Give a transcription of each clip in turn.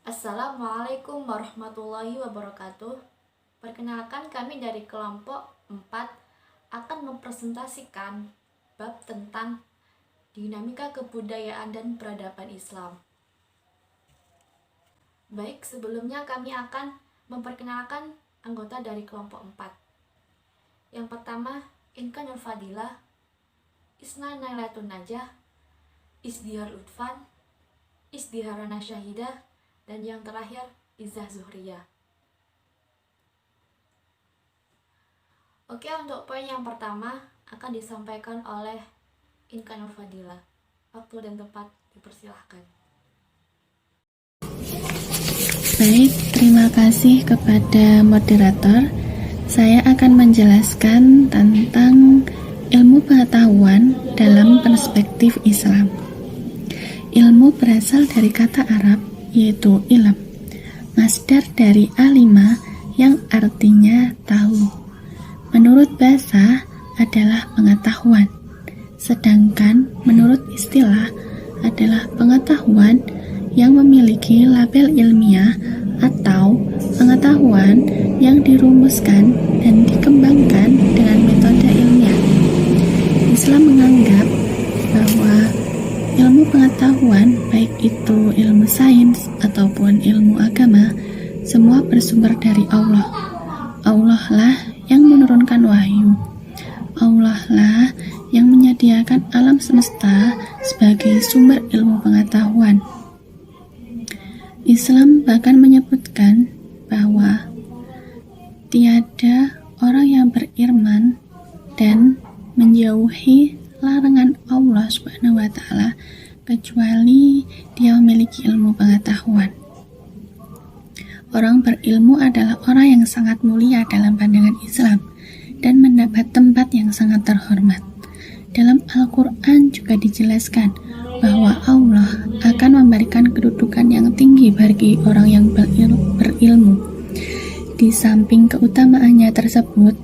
Assalamualaikum warahmatullahi wabarakatuh. Perkenalkan, kami dari kelompok 4 akan mempresentasikan bab tentang dinamika kebudayaan dan peradaban Islam. Baik, sebelumnya kami akan memperkenalkan anggota dari kelompok 4. Yang pertama, Inka Nur Fadilah, Isna Nailatun Najah, Isdihar Lutfan, Isdiharana Syahidah, dan yang terakhir Izzah Zuhriyah. Oke, untuk poin yang pertama akan disampaikan oleh Inka Nur Fadilah. Waktu dan tempat dipersilahkan. Baik, terima kasih kepada moderator. Saya akan menjelaskan tentang ilmu pengetahuan dalam perspektif Islam. Ilmu berasal dari kata Arab, yaitu ilm, masdar dari alima yang artinya tahu. Menurut bahasa adalah pengetahuan, sedangkan menurut istilah adalah pengetahuan yang memiliki label ilmiah atau pengetahuan yang dirumuskan dan dikembangkan dengan metode ilmiah. Islam menganggap bahwa ilmu pengetahuan, baik itu ilmu sains ataupun ilmu agama, semua bersumber dari Allah. Allah lah yang menurunkan wahyu. Allah lah yang menyediakan alam semesta sebagai sumber ilmu pengetahuan. Islam bahkan menyebutkan bahwa tiada orang yang beriman dan menjauhi larangan Allah Subhanahu wa Ta'ala kecuali dia memiliki ilmu pengetahuan. Orang berilmu adalah orang yang sangat mulia dalam pandangan Islam dan mendapat tempat yang sangat terhormat. Dalam Al-Quran juga dijelaskan bahwa Allah akan memberikan kedudukan yang tinggi bagi orang yang berilmu. Di samping keutamaannya tersebut,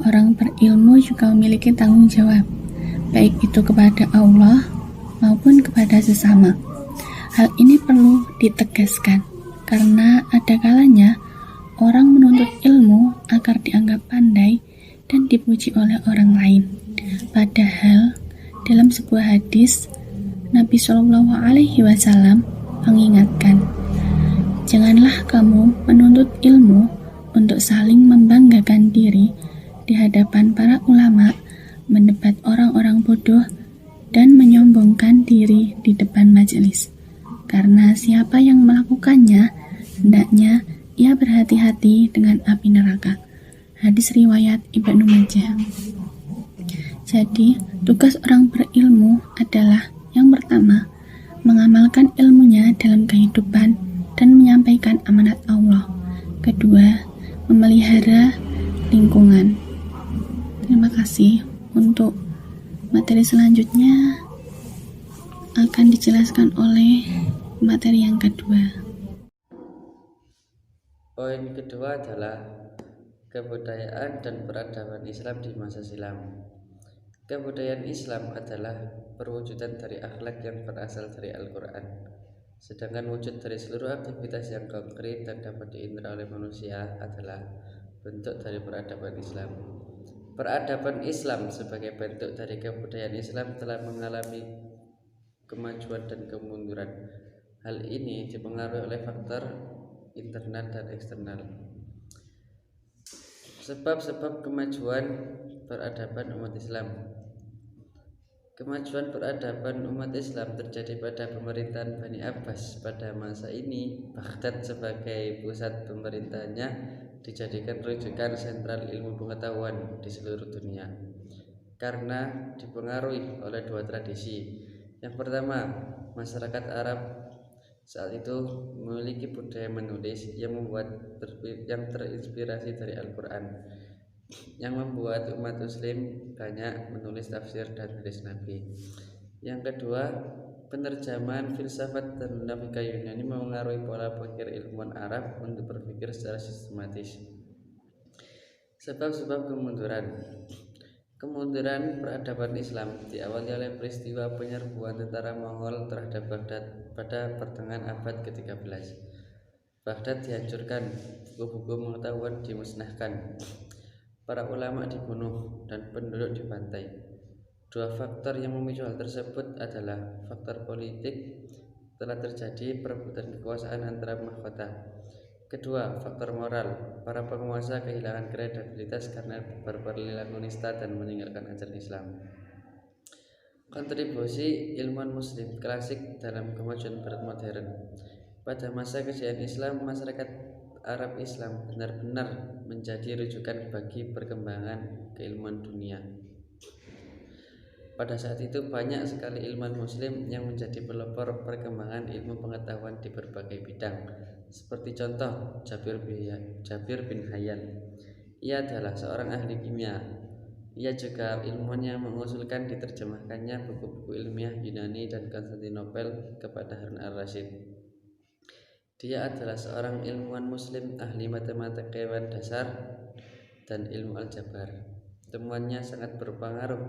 orang berilmu juga memiliki tanggung jawab, baik itu kepada Allah maupun kepada sesama. Hal ini perlu ditegaskan karena ada kalanya orang menuntut ilmu agar dianggap pandai dan dipuji oleh orang lain. Padahal dalam sebuah hadis Nabi Shallallahu Alaihi Wasallam mengingatkan, janganlah kamu menuntut ilmu untuk saling membanggakan diri di hadapan para ulama, mendebat orang-orang bodoh, dan menyombongkan diri di depan majelis. Karena siapa yang melakukannya, hendaknya ia berhati-hati dengan api neraka. Hadis riwayat Ibnu Majah. Jadi, tugas orang berilmu adalah yang pertama, mengamalkan ilmunya dalam kehidupan dan menyampaikan amanat Allah. Kedua, memelihara lingkungan. Terima kasih. Untuk materi selanjutnya akan dijelaskan oleh materi yang kedua. Poin kedua adalah kebudayaan dan peradaban Islam di masa silam. Kebudayaan Islam adalah perwujudan dari akhlak yang berasal dari Al-Quran. Sedangkan wujud dari seluruh aktivitas yang konkret dan dapat diindra oleh manusia adalah bentuk dari peradaban Islam. Peradaban Islam sebagai bentuk dari kebudayaan Islam telah mengalami kemajuan dan kemunduran. Hal ini dipengaruhi oleh faktor internal dan eksternal. Sebab-sebab kemajuan peradaban umat Islam. Kemajuan peradaban umat Islam terjadi pada pemerintahan Bani Abbas. Pada masa ini, Baghdad sebagai pusat pemerintahannya dijadikan rujukan sentral ilmu pengetahuan di seluruh dunia karena dipengaruhi oleh dua tradisi. Yang pertama, masyarakat Arab saat itu memiliki budaya menulis yang terinspirasi dari Al-Quran, yang membuat umat muslim banyak menulis tafsir dan hadis Nabi. Yang kedua, penerjemahan filsafat dan logika Yunani memengaruhi pola pikir ilmuwan Arab untuk berpikir secara sistematis. Sebab-sebab kemunduran. Kemunduran peradaban Islam diawali oleh peristiwa penyerbuan tentara Mongol terhadap Baghdad pada pertengahan abad ke-13. Baghdad dihancurkan, buku-buku pengetahuan dimusnahkan, para ulama dibunuh, dan penduduk dibantai. Dua faktor yang memicu hal tersebut adalah faktor politik, telah terjadi perebutan kekuasaan antara mahkota. Kedua, faktor moral, para penguasa kehilangan kredibilitas karena berperilaku nista dan meninggalkan ajaran Islam. Kontribusi ilmuwan muslim klasik dalam kemajuan barat modern. Pada masa kejayaan Islam, masyarakat Arab Islam benar-benar menjadi rujukan bagi perkembangan keilmuan dunia. Pada saat itu banyak sekali ilmuwan muslim yang menjadi pelopor perkembangan ilmu pengetahuan di berbagai bidang. Seperti contoh Jabir bin Hayyan. Ia adalah seorang ahli kimia. Ia juga ilmuwan yang mengusulkan diterjemahkannya buku-buku ilmiah Yunani dan Konstantinopel kepada Harun al-Rasyid. Dia adalah seorang ilmuwan muslim ahli matematika hewan dasar dan ilmu aljabar. Temuannya sangat berpengaruh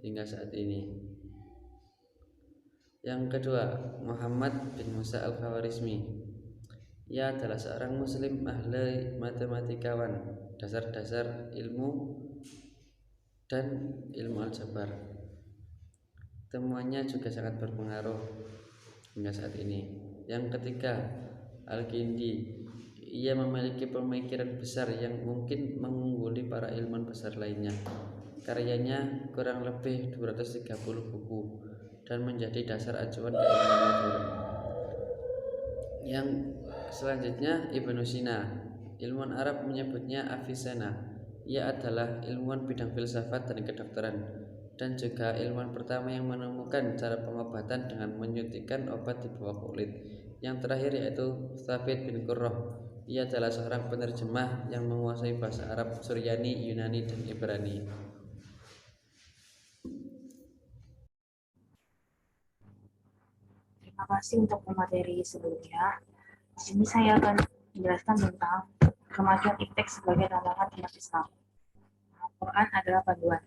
hingga saat ini. Yang kedua, Muhammad bin Musa al-Khawarizmi. Ia adalah seorang muslim ahli matematikawan, dasar-dasar ilmu dan ilmu aljabar. Temuannya juga sangat berpengaruh hingga saat ini. Yang ketiga, Al-Kindi. Ia memiliki pemikiran besar yang mungkin mengungguli para ilmuwan besar lainnya. Karyanya kurang lebih 230 buku dan menjadi dasar acuan keilmuan modern. Yang selanjutnya Ibnu Sina. Ilmuwan Arab menyebutnya Avicenna. Ia adalah ilmuwan bidang filsafat dan kedokteran dan juga ilmuwan pertama yang menemukan cara pengobatan dengan menyuntikkan obat di bawah kulit. Yang terakhir yaitu Thabit bin Qurrah. Ia adalah seorang penerjemah yang menguasai bahasa Arab, Suryani, Yunani, dan Ibrani. Terima kasih untuk materi sebelumnya. Di sini saya akan menjelaskan tentang kemajuan iptek sebagai tantangan umat Islam. Al-Quran adalah panduan,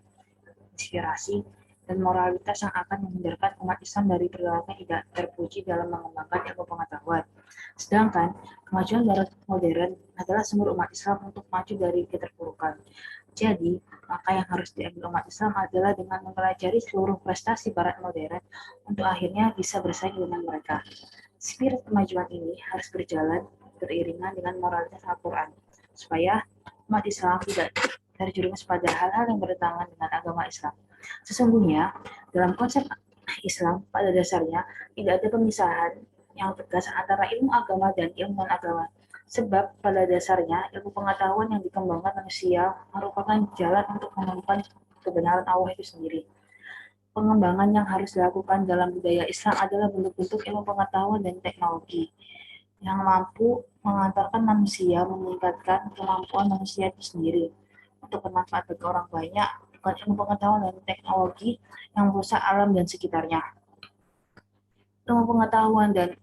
inspirasi, dan moralitas yang akan menghindarkan umat Islam dari perilaku yang tidak terpuji dalam mengembangkan ilmu pengetahuan. Sedangkan kemajuan barat modern adalah sumber umat Islam untuk maju dari keterpurukan. Jadi, langkah yang harus diambil umat Islam adalah dengan mempelajari seluruh prestasi barat modern untuk akhirnya bisa bersaing dengan mereka. Spirit kemajuan ini harus berjalan beriringan dengan moralitas Al-Quran, supaya umat Islam tidak terjerumus pada hal-hal yang bertentangan dengan agama Islam. Sesungguhnya, dalam konsep Islam, pada dasarnya tidak ada pemisahan yang tegas antara ilmu agama dan ilmu non-agama. Sebab pada dasarnya ilmu pengetahuan yang dikembangkan manusia merupakan jalan untuk menemukan kebenaran Allah itu sendiri. Pengembangan yang harus dilakukan dalam budaya Islam adalah bentuk-bentuk ilmu pengetahuan dan teknologi yang mampu mengantarkan manusia meningkatkan kemampuan manusia itu sendiri untuk bermanfaat bagi orang banyak, bukan ilmu pengetahuan dan teknologi yang merusak alam dan sekitarnya. Ilmu pengetahuan dan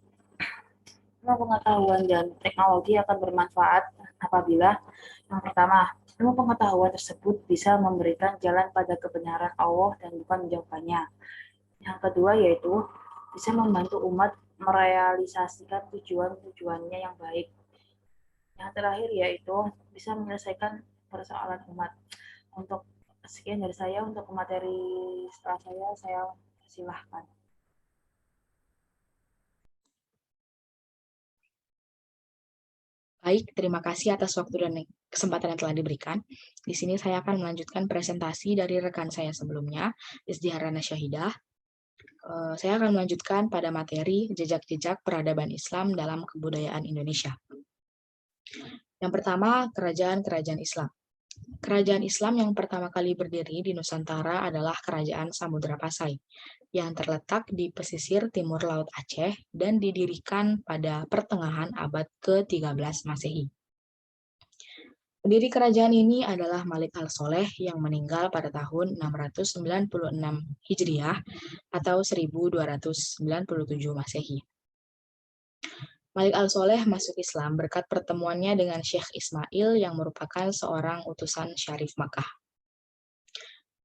teknologi akan bermanfaat apabila yang pertama, ilmu pengetahuan tersebut bisa memberikan jalan pada kebenaran Allah dan bukan menjauhkannya. Yang kedua yaitu bisa membantu umat merealisasikan tujuan-tujuannya yang baik. Yang terakhir yaitu bisa menyelesaikan persoalan umat. Untuk sekian dari saya, untuk materi setelah saya silahkan. Baik, terima kasih atas waktu dan kesempatan yang telah diberikan. Di sini saya akan melanjutkan presentasi dari rekan saya sebelumnya, Izdiharana Syahidah. Saya akan melanjutkan pada materi jejak-jejak peradaban Islam dalam kebudayaan Indonesia. Yang pertama, kerajaan-kerajaan Islam. Kerajaan Islam yang pertama kali berdiri di Nusantara adalah Kerajaan Samudra Pasai, yang terletak di pesisir timur Laut Aceh dan didirikan pada pertengahan abad ke-13 Masehi. Pendiri kerajaan ini adalah Malik al-Soleh yang meninggal pada tahun 696 Hijriah atau 1297 Masehi. Malik al-Soleh masuk Islam berkat pertemuannya dengan Syekh Ismail yang merupakan seorang utusan Syarif Makkah.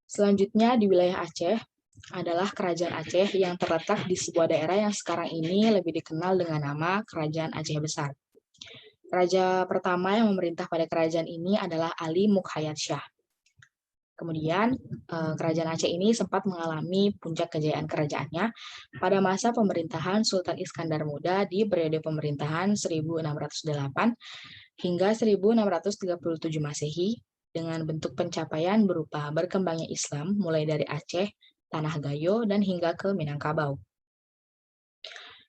Selanjutnya di wilayah Aceh adalah Kerajaan Aceh yang terletak di sebuah daerah yang sekarang ini lebih dikenal dengan nama Kerajaan Aceh Besar. Raja pertama yang memerintah pada kerajaan ini adalah Ali Mukhayat Shah. Kemudian, kerajaan Aceh ini sempat mengalami puncak kejayaan kerajaannya pada masa pemerintahan Sultan Iskandar Muda di periode pemerintahan 1608 hingga 1637 Masehi dengan bentuk pencapaian berupa berkembangnya Islam mulai dari Aceh, Tanah Gayo, dan hingga ke Minangkabau.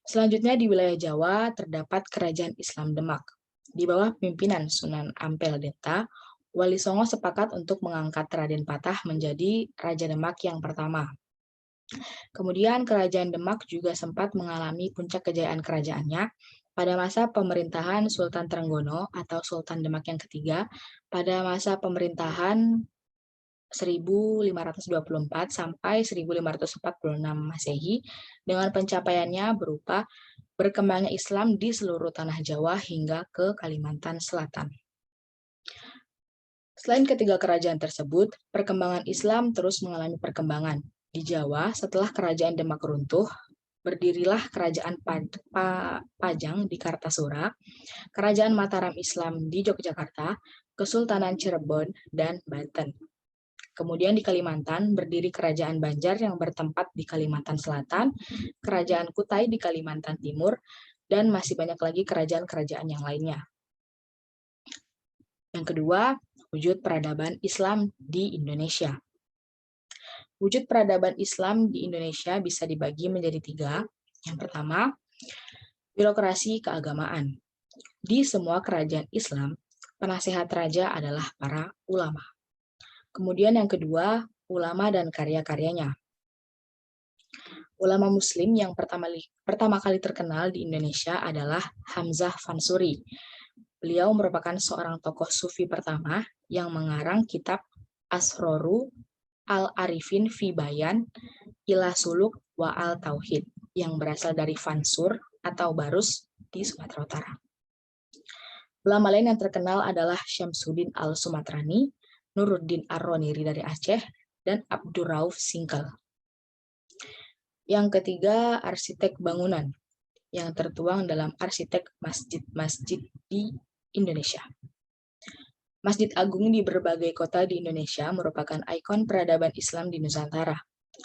Selanjutnya di wilayah Jawa terdapat Kerajaan Islam Demak. Di bawah pimpinan Sunan Ampel Denta, Wali Songo sepakat untuk mengangkat Raden Patah menjadi Raja Demak yang pertama. Kemudian Kerajaan Demak juga sempat mengalami puncak kejayaan kerajaannya pada masa pemerintahan Sultan Trenggono atau Sultan Demak yang ketiga pada masa pemerintahan 1524 sampai 1546 Masehi dengan pencapaiannya berupa berkembangnya Islam di seluruh tanah Jawa hingga ke Kalimantan Selatan. Selain ketiga kerajaan tersebut, perkembangan Islam terus mengalami perkembangan. Di Jawa, setelah kerajaan Demak runtuh, berdirilah kerajaan Pajang di Kartasura, kerajaan Mataram Islam di Yogyakarta, Kesultanan Cirebon, dan Banten. Kemudian di Kalimantan, berdiri kerajaan Banjar yang bertempat di Kalimantan Selatan, kerajaan Kutai di Kalimantan Timur, dan masih banyak lagi kerajaan-kerajaan yang lainnya. Yang kedua, wujud peradaban Islam di Indonesia. Wujud peradaban Islam di Indonesia bisa dibagi menjadi tiga. Yang pertama, birokrasi keagamaan. Di semua kerajaan Islam, penasehat raja adalah para ulama. Kemudian yang kedua, ulama dan karya-karyanya. Ulama Muslim yang pertama kali terkenal di Indonesia adalah Hamzah Fansuri. Beliau merupakan seorang tokoh sufi pertama yang mengarang kitab Asroru Al-Arifin fi Bayan Ila Suluk wa Al-Tauhid yang berasal dari Fansur atau Barus di Sumatera Utara. Ulama lain yang terkenal adalah Syamsuddin Al-Sumatrani, Nuruddin Ar-Roniri dari Aceh, dan Abdurrauf Singkel. Yang ketiga, arsitek bangunan yang tertuang dalam arsitek masjid-masjid di Indonesia. Masjid agung di berbagai kota di Indonesia merupakan ikon peradaban Islam di Nusantara.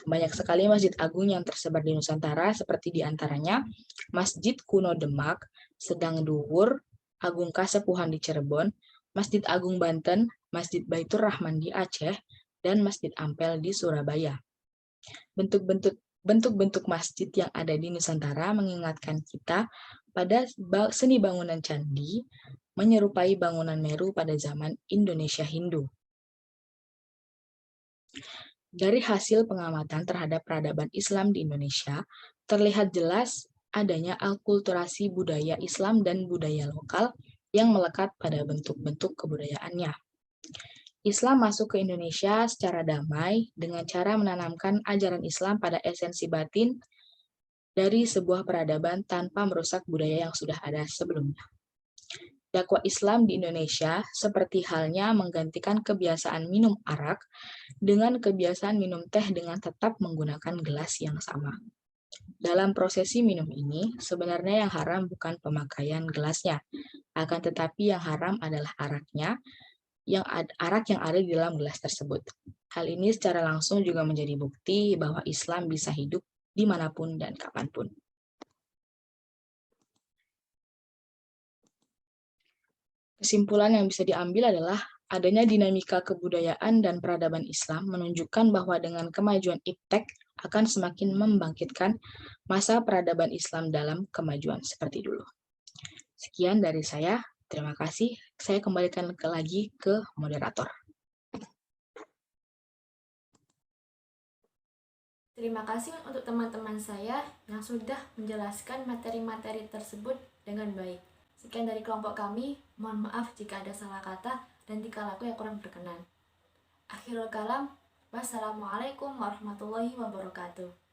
Banyak sekali masjid agung yang tersebar di Nusantara seperti diantaranya Masjid Kuno Demak, Sedang Duwur, Agung Kasepuhan di Cirebon, Masjid Agung Banten, Masjid Baitur Rahman di Aceh, dan Masjid Ampel di Surabaya. Bentuk-bentuk masjid yang ada di Nusantara mengingatkan kita pada seni bangunan candi menyerupai bangunan Meru pada zaman Indonesia Hindu. Dari hasil pengamatan terhadap peradaban Islam di Indonesia, terlihat jelas adanya akulturasi budaya Islam dan budaya lokal yang melekat pada bentuk-bentuk kebudayaannya. Islam masuk ke Indonesia secara damai dengan cara menanamkan ajaran Islam pada esensi batin dari sebuah peradaban tanpa merusak budaya yang sudah ada sebelumnya. Dakwah Islam di Indonesia seperti halnya menggantikan kebiasaan minum arak dengan kebiasaan minum teh dengan tetap menggunakan gelas yang sama. Dalam prosesi minum ini, sebenarnya yang haram bukan pemakaian gelasnya, akan tetapi yang haram adalah arak yang ada di dalam gelas tersebut. Hal ini secara langsung juga menjadi bukti bahwa Islam bisa hidup dimanapun dan kapanpun. Kesimpulan yang bisa diambil adalah adanya dinamika kebudayaan dan peradaban Islam menunjukkan bahwa dengan kemajuan iptek akan semakin membangkitkan masa peradaban Islam dalam kemajuan seperti dulu. Sekian dari saya. Terima kasih. Saya kembalikan lagi ke moderator. Terima kasih untuk teman-teman saya yang sudah menjelaskan materi-materi tersebut dengan baik. Sekian dari kelompok kami, mohon maaf jika ada salah kata dan tingkah laku yang kurang berkenan. Akhirul kalam, wassalamualaikum warahmatullahi wabarakatuh.